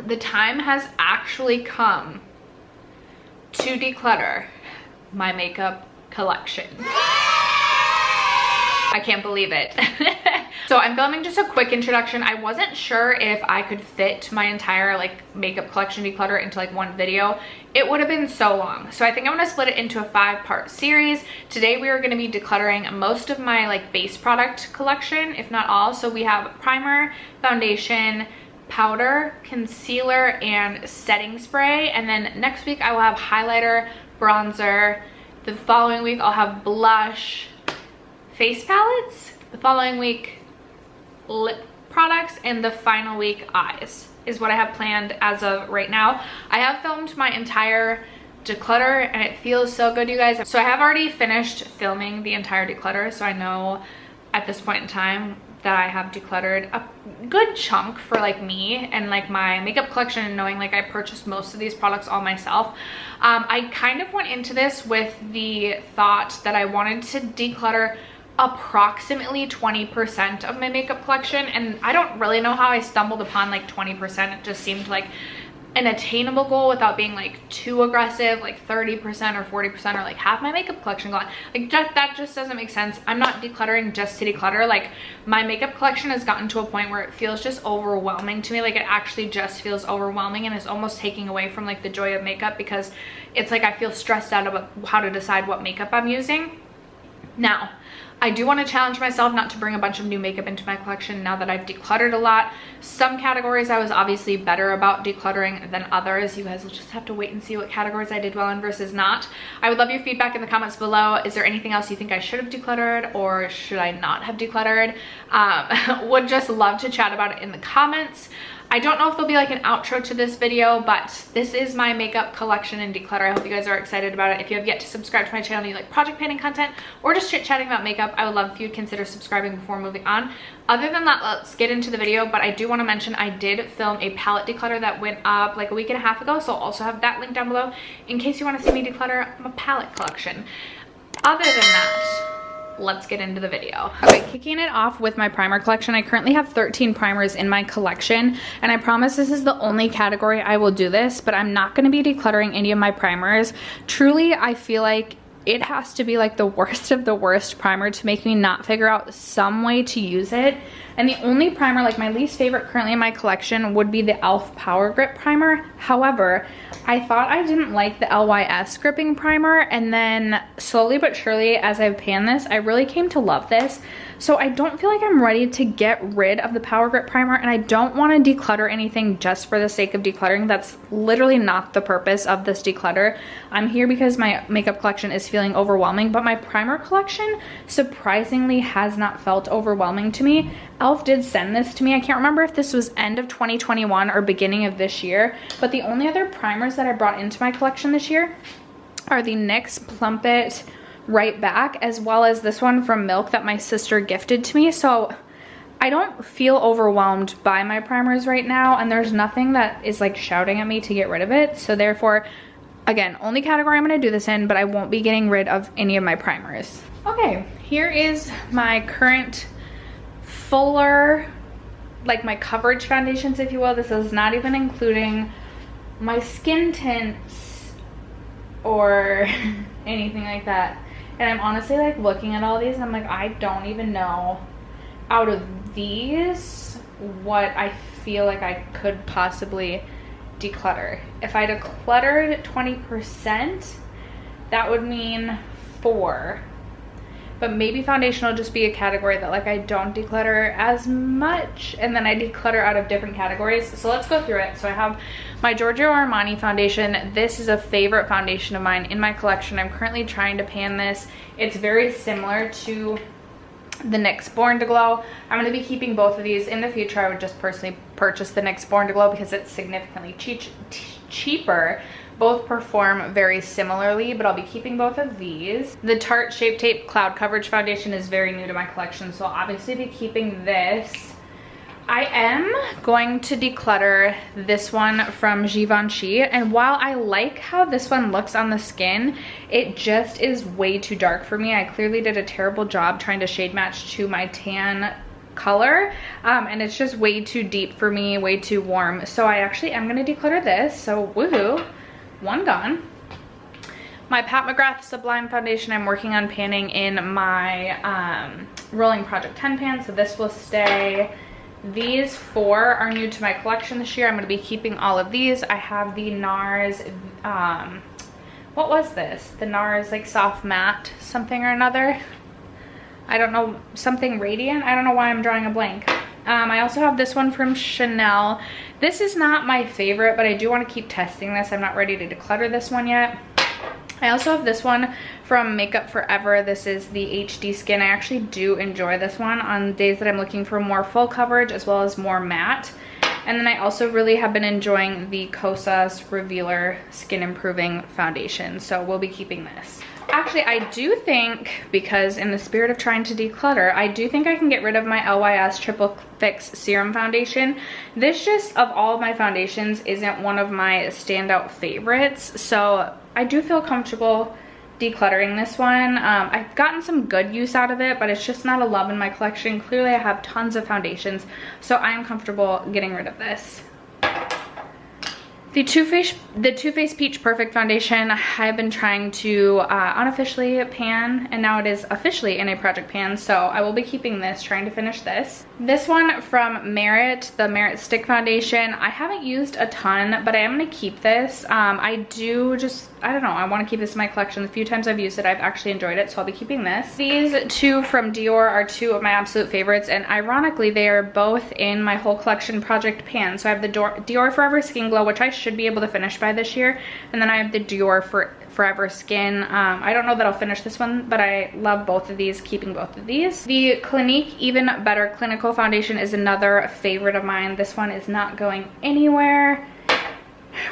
the time has actually come to declutter my makeup collection. I can't believe it. So I'm filming just a quick introduction. I wasn't sure if I could fit my entire like makeup collection declutter into like one video. It would have been so long. So I think I'm gonna split it into a 5-part series. Today we are gonna be decluttering most of my like base product collection, if not all. So we have primer, foundation, powder, concealer, and setting spray. And then next week I will have highlighter, bronzer. The following week I'll have blush, face palettes. The following week lip products, and the final week eyes is what I have planned as of right now. I have filmed my entire declutter and it feels so good, you guys. So I have already finished filming the entire declutter, so I know at this point in time that I have decluttered a good chunk for like me and like my makeup collection, and knowing like I purchased most of these products all myself. I kind of went into this with the thought that I wanted to declutter approximately 20% of my makeup collection, and I don't really know how I stumbled upon like 20%. It just seemed like an attainable goal without being like too aggressive, like 30% or 40% or like half my makeup collection gone. Like that just doesn't make sense. I'm not decluttering just to declutter. Like my makeup collection has gotten to a point where it feels just overwhelming to me. Like it actually just feels overwhelming, and it's almost taking away from like the joy of makeup, because it's like I feel stressed out about how to decide what makeup I'm using. Now, I do want to challenge myself not to bring a bunch of new makeup into my collection now that I've decluttered a lot. Some categories I was obviously better about decluttering than others. You guys will just have to wait and see what categories I did well in versus not. I would love your feedback in the comments below. Is there anything else you think I should have decluttered, or should I not have decluttered? Would just love to chat about it in the comments. I don't know if there'll be like an outro to this video, but this is my makeup collection and declutter. I hope you guys are excited about it. If you have yet to subscribe to my channel and you like project painting content or just chit-chatting about makeup, I would love if you'd consider subscribing before moving on. Other than that, let's get into the video. But I do want to mention I did film a palette declutter that went up like a week and a half ago, so I'll also have that link down below in case you want to see me declutter my palette collection. Other than that, let's get into the video. Okay, kicking it off with my primer collection. I currently have 13 primers in my collection, and I promise this is the only category I will do this, but I'm not going to be decluttering any of my primers. Truly, I feel like it has to be like the worst of the worst primer to make me not figure out some way to use it. And the only primer, like my least favorite currently in my collection, would be the e.l.f. Power Grip Primer. However, I thought I didn't like the LYS gripping primer, and then slowly but surely as I've panned this, I really came to love this. So I don't feel like I'm ready to get rid of the Power Grip Primer, and I don't want to declutter anything just for the sake of decluttering. That's literally not the purpose of this declutter. I'm here because my makeup collection is feeling overwhelming, but my primer collection surprisingly has not felt overwhelming to me. e.l.f. did send this to me. I can't remember if this was end of 2021 or beginning of this year, but the only other primers that I brought into my collection this year are the NYX Plump It Right Back, as well as this one from Milk that my sister gifted to me. So I don't feel overwhelmed by my primers right now, and there's nothing that is like shouting at me to get rid of it. So therefore, again, only category I'm going to do this in, but I won't be getting rid of any of my primers. Okay, here is my current fuller, like my coverage foundations, if you will. This is not even including my skin tints or anything like that. And I'm honestly like looking at all these and I'm like, I don't even know out of these what I feel like I could possibly declutter. If I decluttered 20%, that would mean 4. But maybe foundation will just be a category that like I don't declutter as much, and then I declutter out of different categories. So let's go through it. So I have my Giorgio Armani foundation. This is a favorite foundation of mine in my collection. I'm currently trying to pan this. It's very similar to the NYX Born to Glow. I'm going to be keeping both of these. In the future, I would just personally purchase the NYX Born to Glow because it's significantly cheaper. Both perform very similarly, but I'll be keeping both of these. The Tarte Shape Tape Cloud Coverage Foundation is very new to my collection, so I'll obviously be keeping this. I am going to declutter this one from Givenchy, and while I like how this one looks on the skin, it just is way too dark for me. I clearly did a terrible job trying to shade match to my tan color, and it's just way too deep for me, way too warm. So I actually am gonna declutter this. So woohoo, one gone. My Pat McGrath Sublime foundation I'm working on panning in my rolling Project 10 pan, so this will stay. These 4 are new to my collection this year. I'm going to be keeping all of these. I have the NARS, what was this? The NARS like soft matte something or another. I don't know, something radiant. I don't know why I'm drawing a blank. I also have this one from Chanel. This is not my favorite, but I do want to keep testing this. I'm not ready to declutter this one yet. I also have this one from Makeup Forever. This is the HD Skin. I actually do enjoy this one on days that I'm looking for more full coverage as well as more matte. And then I also really have been enjoying the Kosas Revealer Skin Improving Foundation. So we'll be keeping this. Actually, I do think, because in the spirit of trying to declutter, I do think I can get rid of my LYS Triple Fix Serum Foundation. This just, of all of my foundations, isn't one of my standout favorites. So I do feel comfortable decluttering this one. I've gotten some good use out of it, but it's just not a love in my collection. Clearly, I have tons of foundations, so I am comfortable getting rid of this. The Too Faced Peach Perfect Foundation, I've been trying to unofficially pan, and now it is officially in a project pan, so I will be keeping this, trying to finish this. This one from Merit, the Merit Stick Foundation, I haven't used a ton, but I am going to keep this. I don't know, I want to keep this in my collection. The few times I've used it, I've actually enjoyed it, so I'll be keeping this. These 2 from Dior are 2 of my absolute favorites, and ironically, they are both in my whole collection project pan. So I have the Dior Forever Skin Glow, which I should be able to finish by this year, and then I have the Dior Forever Skin. I don't know that I'll finish this one, but I love both of these, keeping both of these. The Clinique Even Better Clinical Foundation is another favorite of mine. This one is not going anywhere.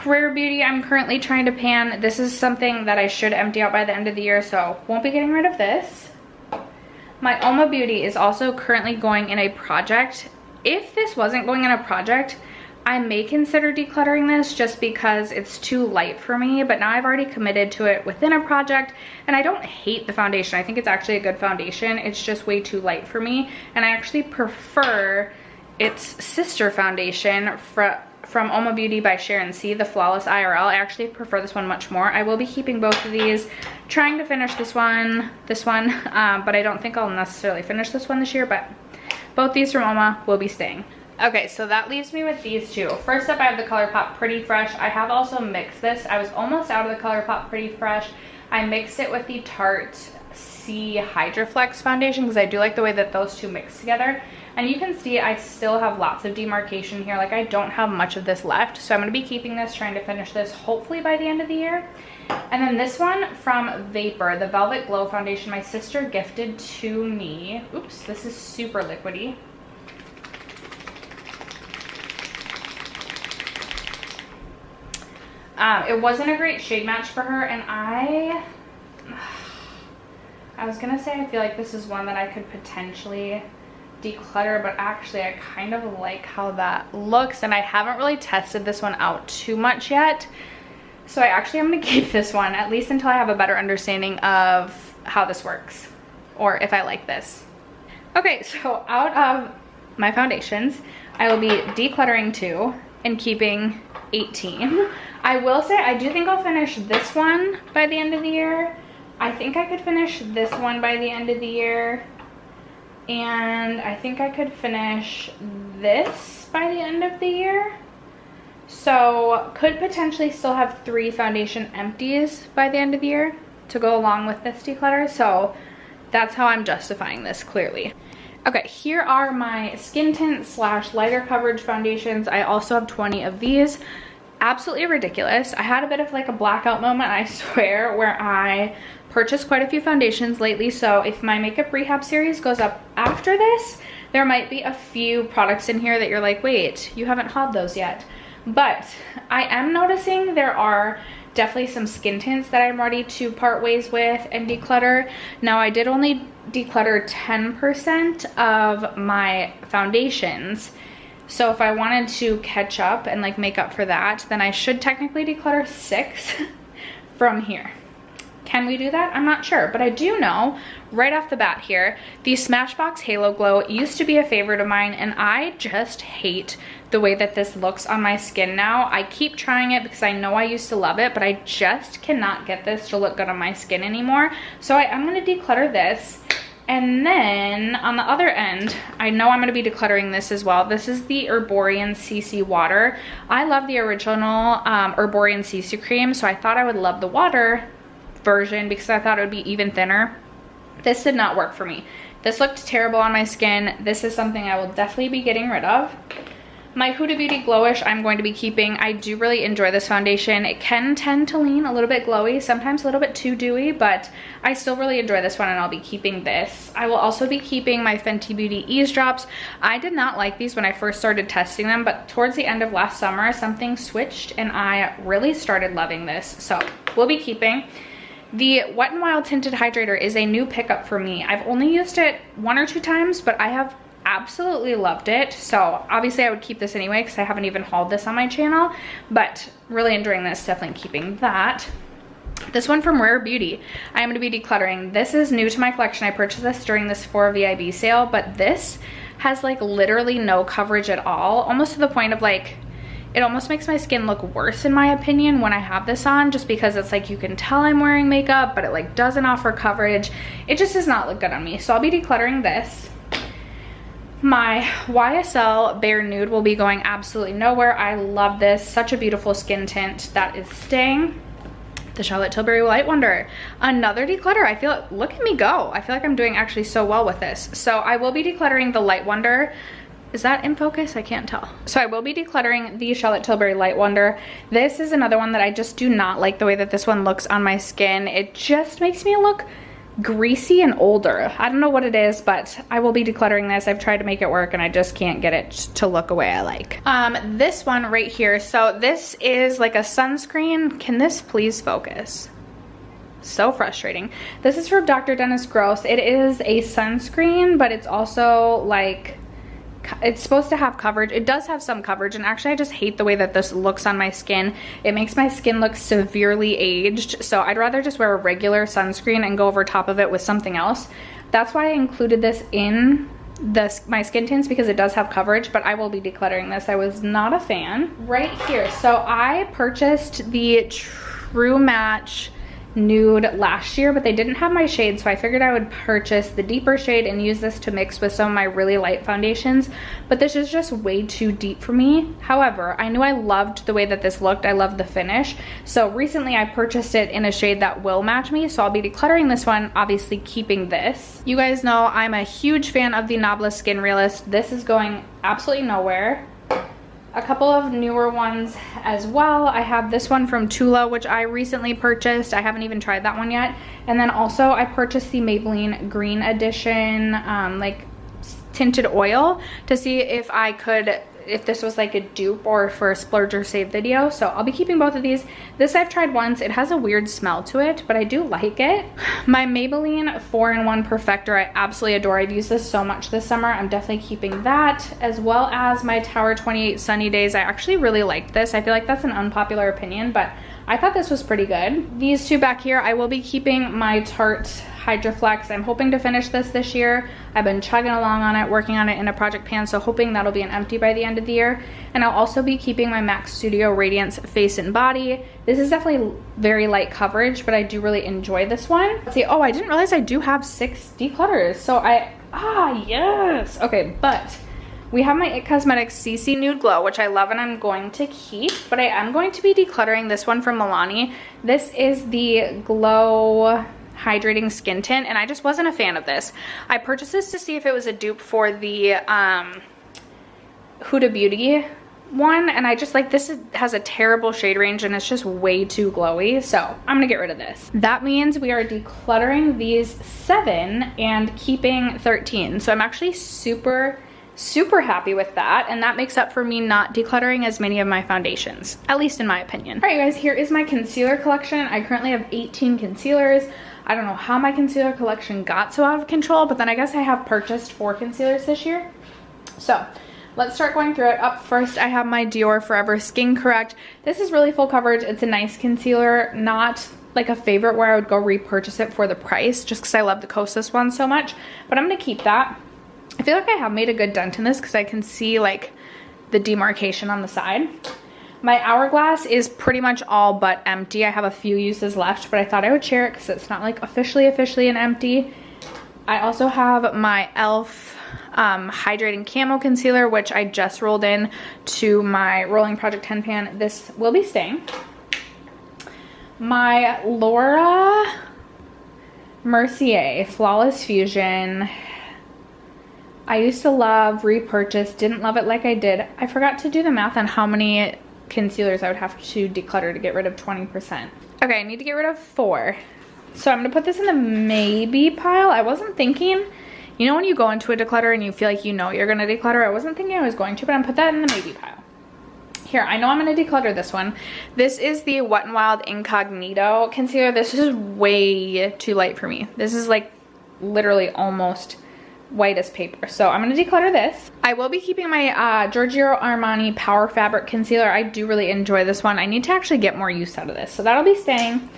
Rare Beauty, I'm currently trying to pan. This is something that I should empty out by the end of the year, so won't be getting rid of this. My Oma Beauty is also currently going in a project. If this wasn't going in a project, I may consider decluttering this just because it's too light for me, but now I've already committed to it within a project, and I don't hate the foundation. I think it's actually a good foundation. It's just way too light for me, and I actually prefer its sister foundation from Oma Beauty by Sharon C, the Flawless IRL. I actually prefer this one much more. I will be keeping both of these, trying to finish this one, but I don't think I'll necessarily finish this one this year, but both these from Oma will be staying. Okay, so that leaves me with these 2. First up, I have the ColourPop Pretty Fresh. I have also mixed this. I was almost out of the ColourPop Pretty Fresh. I mixed it with the Tarte C Hydroflex foundation because I do like the way that those 2 mix together. And you can see I still have lots of demarcation here. Like, I don't have much of this left. So I'm going to be keeping this, trying to finish this hopefully by the end of the year. And then this one from Vapor, the Velvet Glow Foundation, my sister gifted to me. Oops, this is super liquidy. It wasn't a great shade match for her, and I was gonna say I feel like this is one that I could potentially declutter, but actually I kind of like how that looks, and I haven't really tested this one out too much yet. So I actually am gonna keep this one, at least until I have a better understanding of how this works, or if I like this. Okay, so out of my foundations, I will be decluttering 2 and keeping 18. I will say I do think I'll finish this one by the end of the year. I think I could finish this one by the end of the year. And I think I could finish this by the end of the year. So could potentially still have 3 foundation empties by the end of the year to go along with this declutter. So that's how I'm justifying this clearly. Okay, here are my skin tint / lighter coverage foundations. I also have 20 of these. Absolutely ridiculous. I had a bit of like a blackout moment, I swear, where I purchased quite a few foundations lately. So if my makeup rehab series goes up after this, there might be a few products in here that you're like, wait, you haven't hauled those yet. But I am noticing there are definitely some skin tints that I'm ready to part ways with and declutter. Now, I did only declutter 10% of my foundations. So if I wanted to catch up and like make up for that, then I should technically declutter 6 from here. Can we do that? I'm not sure, but I do know right off the bat here, the Smashbox Halo Glow used to be a favorite of mine, and I just hate the way that this looks on my skin now. I keep trying it because I know I used to love it, but I just cannot get this to look good on my skin anymore. So I'm gonna declutter this. And then on the other end, I know I'm gonna be decluttering this as well. This is the Herborian CC water. I love the original Herborian CC cream, so I thought I would love the water version because I thought it would be even thinner. This did not work for me. This looked terrible on my skin. This is something I will definitely be getting rid of. My Huda Beauty Glowish I'm going to be keeping. I do really enjoy this foundation. It can tend to lean a little bit glowy, sometimes a little bit too dewy, but I still really enjoy this one, and I'll be keeping this. I will also be keeping my Fenty Beauty Ease Drops. I did not like these when I first started testing them, but towards the end of last summer, something switched and I really started loving this. So we'll be keeping. The Wet n Wild Tinted Hydrator is a new pickup for me. I've only used it 1 or 2 times, but I have absolutely loved it. So obviously I would keep this anyway because I haven't even hauled this on my channel, but really enjoying this, definitely keeping that. This one from Rare Beauty, I am going to be decluttering. This is new to my collection. I purchased this during this 4 VIB sale, but this has like literally no coverage at all, almost to the point of like, it almost makes my skin look worse in my opinion when I have this on, just because it's like you can tell I'm wearing makeup, but it like doesn't offer coverage. It just does not look good on me. So I'll be decluttering this. My YSL Bare Nude will be going absolutely nowhere. I love this. Such a beautiful skin tint that is staying. The Charlotte Tilbury Light Wonder. Another declutter. I feel, look at me go. I feel like I'm doing actually so well with this. So I will be decluttering the Light Wonder. Is that in focus? I can't tell. So I will be decluttering the Charlotte Tilbury Light Wonder. This is another one that I just do not like the way that this one looks on my skin. It just makes me look greasy and older. I don't know what it is, but I will be decluttering this. I've tried to make it work and I just can't get it to look the way I like. This one right here. So this is like a sunscreen. Can this please focus? So frustrating. This is from Dr. Dennis Gross. It is a sunscreen, but it's also like, it's supposed to have coverage. It does have some coverage, and actually I just hate the way that this looks on my skin. It makes my skin look severely aged, so I'd rather just wear a regular sunscreen and go over top of it with something else. That's why I included this in my skin tints, because it does have coverage, but I will be decluttering this. I was not a fan. Right here, so I purchased the True Match Nude last year, but they didn't have my shade, so I figured I would purchase the deeper shade and use this to mix with some of my really light foundations, but this is just way too deep for me. However, I knew I loved the way that this looked. I love the finish, so recently I purchased it in a shade that will match me, so I'll be decluttering this one, obviously keeping this. You guys know I'm a huge fan of the Nobla Skin Realist. This is going absolutely nowhere. A couple of newer ones as well. I have this one from Tula, which I recently purchased. I haven't even tried that one yet. And then also I purchased the Maybelline Green Edition like tinted oil to see if I could, if this was like a dupe or for a splurge or save video. So I'll be keeping both of these. This I've tried once. It has a weird smell to it, but I do like it. My Maybelline 4-in-1 Perfector I absolutely adore. I've used this so much this summer. I'm definitely keeping that, as well as my Tower 28 Sunny Days. I actually really liked this. I feel like that's an unpopular opinion, but I thought this was pretty good. These two back here, I will be keeping my Tarte Hydroflex. I'm hoping to finish this year. I've been chugging along on it, working on it in a project pan, so hoping that'll be an empty by the end of the year. And I'll also be keeping my MAC Studio Radiance Face and Body. This is definitely very light coverage, but I do really enjoy this one. Let's see, oh, I didn't realize I do have 6 declutters. So yes. Okay, but we have my IT Cosmetics CC Nude Glow, which I love and I'm going to keep, but I am going to be decluttering this one from Milani. This is the Glow Hydrating Skin Tint, and I just wasn't a fan of this. I purchased this to see if it was a dupe for the Huda Beauty one, and I just like, this has a terrible shade range and it's just way too glowy, so I'm gonna get rid of this. That means we are decluttering these 7 and keeping 13, so I'm actually super happy with that, and that makes up for me not decluttering as many of my foundations, at least in my opinion. All right, guys, here is my concealer collection. I currently have 18 concealers. I don't know how my concealer collection got so out of control, but then I guess I have purchased 4 concealers this year. So let's start going through it. Up first, I have my Dior Forever Skin Correct. This is really full coverage. It's a nice concealer, not like a favorite where I would go repurchase it for the price just because I love the Kosas one so much, but I'm gonna keep that. I feel like I have made a good dent in this because I can see like the demarcation on the side. My hourglass is pretty much all but empty. I have a few uses left, but I thought I would share it because it's not like officially an empty. I also have my e.l.f. Hydrating Camo Concealer, which I just rolled in to my Rolling Project 10 pan. This will be staying. My Laura Mercier Flawless Fusion. I used to love, repurchase, didn't love it like I did. I forgot to do the math on how many concealers I would have to declutter to get rid of 20%. Okay, I need to get rid of 4. So I'm gonna put this in the maybe pile. I wasn't thinking, you know when you go into a declutter and you feel like you know you're gonna declutter, I wasn't thinking I was going to, but I'm gonna put that in the maybe pile. Here, I know I'm gonna declutter this one. This is the Wet n Wild Incognito Concealer. This is way too light for me. This is like literally almost white as paper. So I'm gonna declutter this. I will be keeping my Giorgio Armani Power Fabric Concealer. I do really enjoy this one. I need to actually get more use out of this. So that'll be staying.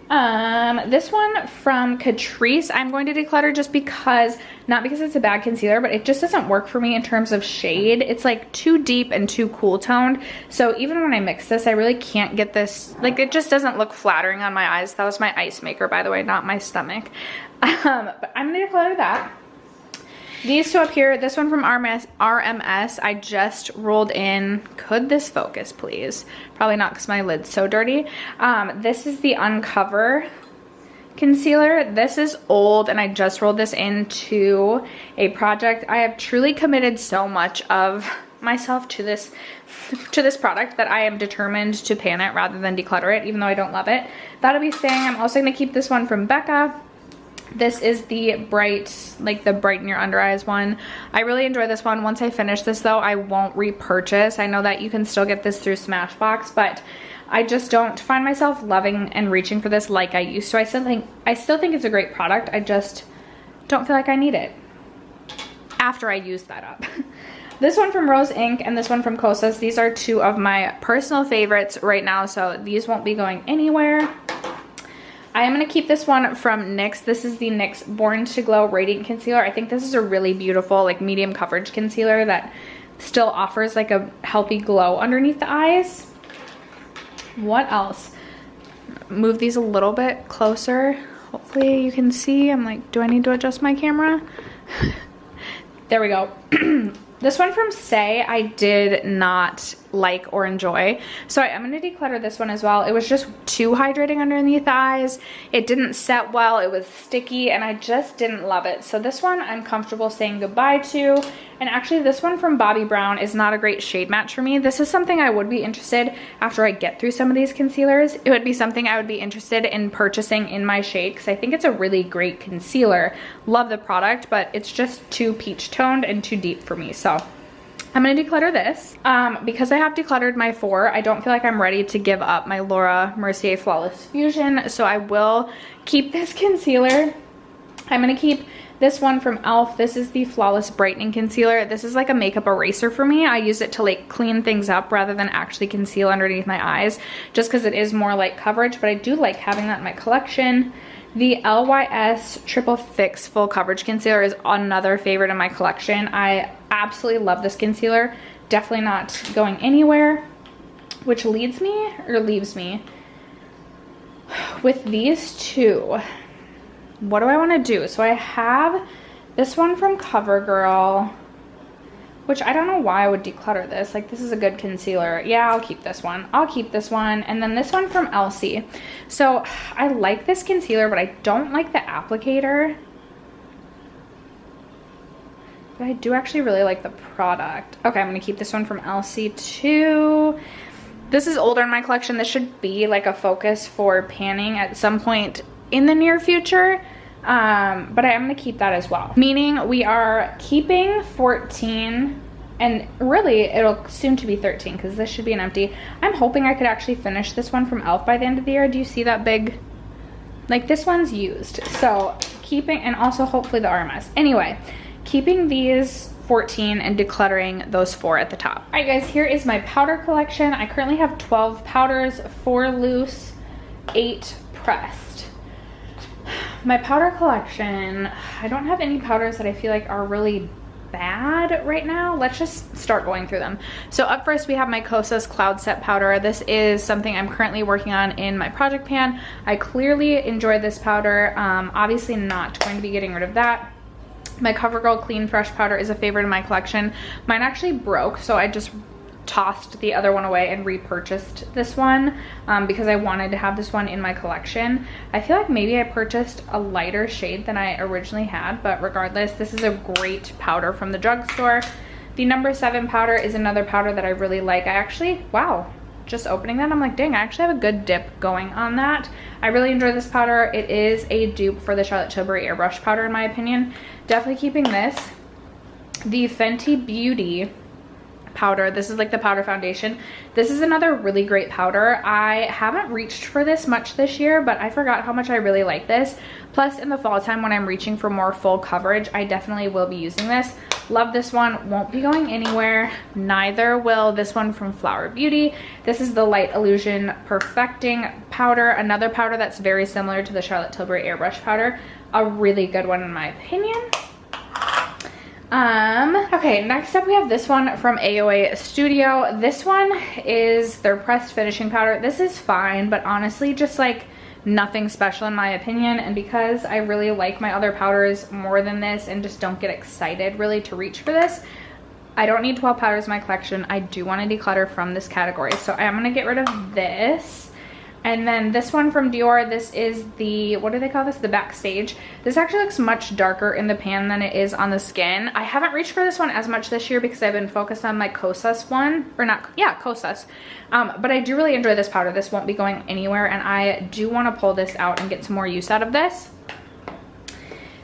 This one from Catrice, I'm going to declutter just because, not because it's a bad concealer, but it just doesn't work for me in terms of shade. It's like too deep and too cool toned. So even when I mix this, I really can't get this, like it just doesn't look flattering on my eyes. That was my ice maker, by the way, not my stomach. But I'm gonna declutter that. These two up here, this one from RMS, I just rolled in. Could this focus, please? Probably not because my lid's so dirty. This is the Uncover Concealer. This is old and I just rolled this into a project. I have truly committed so much of myself to this product that I am determined to pan it rather than declutter it, even though I don't love it. That'll be staying. I'm also going to keep this one from Becca. This is the bright, like the brighten your under eyes one. I really enjoy this one. Once I finish this though, I won't repurchase. I know that you can still get this through Smashbox, but I just don't find myself loving and reaching for this like I used to. I still think it's a great product. I just don't feel like I need it after I use that up. This one from Rose Inc. and this one from Kosas. These are two of my personal favorites right now, so these won't be going anywhere. I am going to keep this one from NYX. This is the NYX Born to Glow Radiant Concealer. I think this is a really beautiful, like medium coverage concealer that still offers like a healthy glow underneath the eyes. What else? Move these a little bit closer. Hopefully you can see. I'm like, do I need to adjust my camera? There we go. This one from Say I did not like or enjoy, so I'm going to declutter this one as well. It was just too hydrating underneath the eyes. It didn't set well, it was sticky, and I just didn't love it. So this one I'm comfortable saying goodbye to. And actually this one from Bobbi Brown is not a great shade match for me. This is something I would be interested, after I get through some of these concealers, it would be something I would be interested in purchasing in my shade because I think it's a really great concealer. Love the product, but it's just too peach toned and too deep for me. So I'm going to declutter this. Because I have decluttered my 4, I don't feel like I'm ready to give up my Laura Mercier Flawless Fusion, so I will keep this concealer. I'm going to keep this one from e.l.f. This is the Flawless Brightening Concealer. This is like a makeup eraser for me. I use it to like clean things up rather than actually conceal underneath my eyes, just because it is more light coverage, but I do like having that in my collection. The LYS Triple Fix Full Coverage Concealer is another favorite in my collection. I absolutely love this concealer. Definitely not going anywhere, which leads me, or leaves me, with these two. What do I want to do? So I have this one from CoverGirl, which I don't know why I would declutter this. Like, this is a good concealer. Yeah, I'll keep this one. I'll keep this one. And then this one from Elsie. So I like this concealer, but I don't like the applicator. But I do actually really like the product. Okay, I'm going to keep this one from Elsie too. This is older in my collection. This should be like a focus for panning at some point in the near future. But I am going to keep that as well. Meaning we are keeping 14, and really it'll soon to be 13 because this should be an empty. I'm hoping I could actually finish this one from e.l.f. by the end of the year. Do you see that big? Like, this one's used. So keeping, and also hopefully the RMS. Anyway, keeping these 14 and decluttering those 4 at the top. All right guys, here is my powder collection. I currently have 12 powders, 4 loose, 8 pressed. My powder collection, I don't have any powders that I feel like are really bad right now. Let's just start going through them. So up first we have my Kosas Cloud Set powder. This is something I'm currently working on in my project pan. I clearly enjoy this powder. Obviously not going to be getting rid of that. My CoverGirl Clean Fresh powder is a favorite in my collection. Mine actually broke, so I just tossed the other one away and repurchased this one because I wanted to have this one in my collection. I feel like maybe I purchased a lighter shade than I originally had, but regardless, this is a great powder from the drugstore. The number 7 powder is another powder that I really like. I actually, wow, just opening that, I'm like, dang, I actually have a good dip going on that. I really enjoy this powder. It is a dupe for the Charlotte Tilbury Airbrush powder in my opinion. Definitely keeping this. The Fenty Beauty powder, this is like the powder foundation. This is another really great powder. I haven't reached for this much this year, but I forgot how much I really like this. Plus in the fall time when I'm reaching for more full coverage, I definitely will be using this. Love this one, won't be going anywhere. Neither will this one from Flower Beauty. This is the Light Illusion Perfecting powder, another powder that's very similar to the Charlotte Tilbury Airbrush powder. A really good one in my opinion. Okay, next up we have this one from AOA Studio. This one is their pressed finishing powder. This is fine, but honestly just like nothing special in my opinion, and because I really like my other powders more than this and just don't get excited really to reach for this, I don't need 12 powders in my collection. I do want to declutter from this category, so I'm gonna get rid of this. And then this one from Dior, this is the, what do they call this? The Backstage. This actually looks much darker in the pan than it is on the skin. I haven't reached for this one as much this year because I've been focused on my Kosas one, or not, yeah, Kosas. But I do really enjoy this powder. This won't be going anywhere, and I do want to pull this out and get some more use out of this.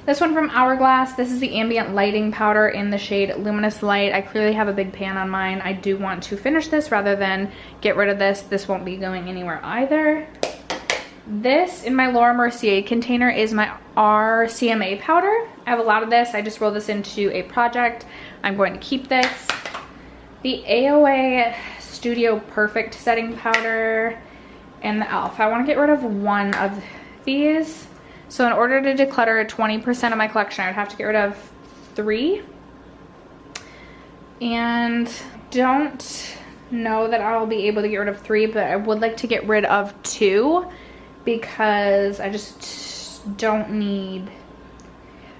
This one from Hourglass, this is the Ambient Lighting powder in the shade Luminous Light. I clearly have a big pan on mine. I do want to finish this rather than get rid of this. This won't be going anywhere either. This in my Laura Mercier container is my RCMA powder. I have a lot of this. I just rolled this into a project. I'm going to keep this. The AOA Studio Perfect setting powder and the e.l.f. I want to get rid of one of these. So in order to declutter 20% of my collection, I would have to get rid of 3. And don't know that I'll be able to get rid of 3, but I would like to get rid of 2 because I just don't need,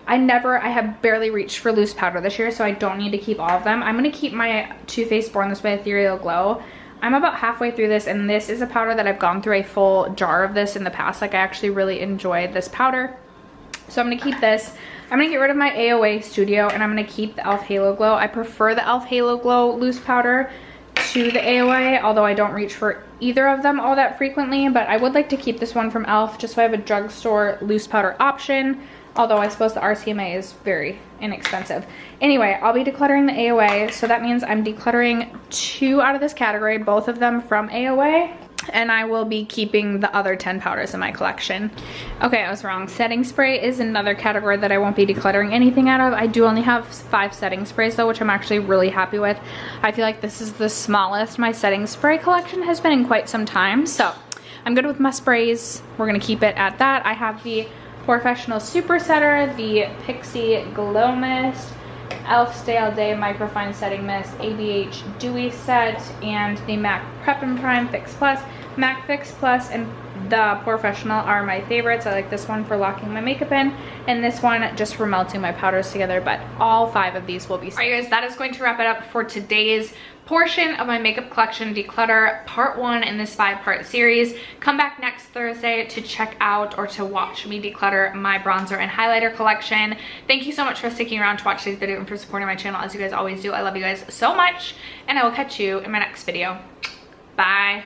I have barely reached for loose powder this year, so I don't need to keep all of them. I'm going to keep my Too Faced Born This Way Ethereal Glow. I'm about halfway through this, and this is a powder that I've gone through a full jar of this in the past. Like, I actually really enjoyed this powder. So I'm going to keep this. I'm going to get rid of my AOA Studio, and I'm going to keep the e.l.f. Halo Glow. I prefer the e.l.f. Halo Glow loose powder to the AOA, although I don't reach for either of them all that frequently. But I would like to keep this one from e.l.f. just so I have a drugstore loose powder option. Although I suppose the RCMA is very inexpensive. Anyway, I'll be decluttering the AOA, so that means I'm decluttering 2 out of this category, both of them from AOA, and I will be keeping the other 10 powders in my collection. Okay, I was wrong. Setting spray is another category that I won't be decluttering anything out of. I do only have 5 setting sprays though, which I'm actually really happy with. I feel like this is the smallest my setting spray collection has been in quite some time, so I'm good with my sprays. We're gonna keep it at that. I have the Professional Super Setter, the Pixie Glow Mist, e.l.f. Stay All Day Microfine Setting Mist, ABH Dewy Set, and the MAC Prep and Prime Fix Plus. MAC Fix Plus and the Professional are my favorites. I like this one for locking my makeup in, and this one just for melting my powders together, but all 5 of these will be. All right guys, that is going to wrap it up for today's portion of my makeup collection declutter part 1 in this 5-part series. Come back next Thursday to check out or to watch me declutter my bronzer and highlighter collection. Thank you so much for sticking around to watch this video and for supporting my channel as you guys always do. I love you guys so much, and I will catch you in my next video. Bye.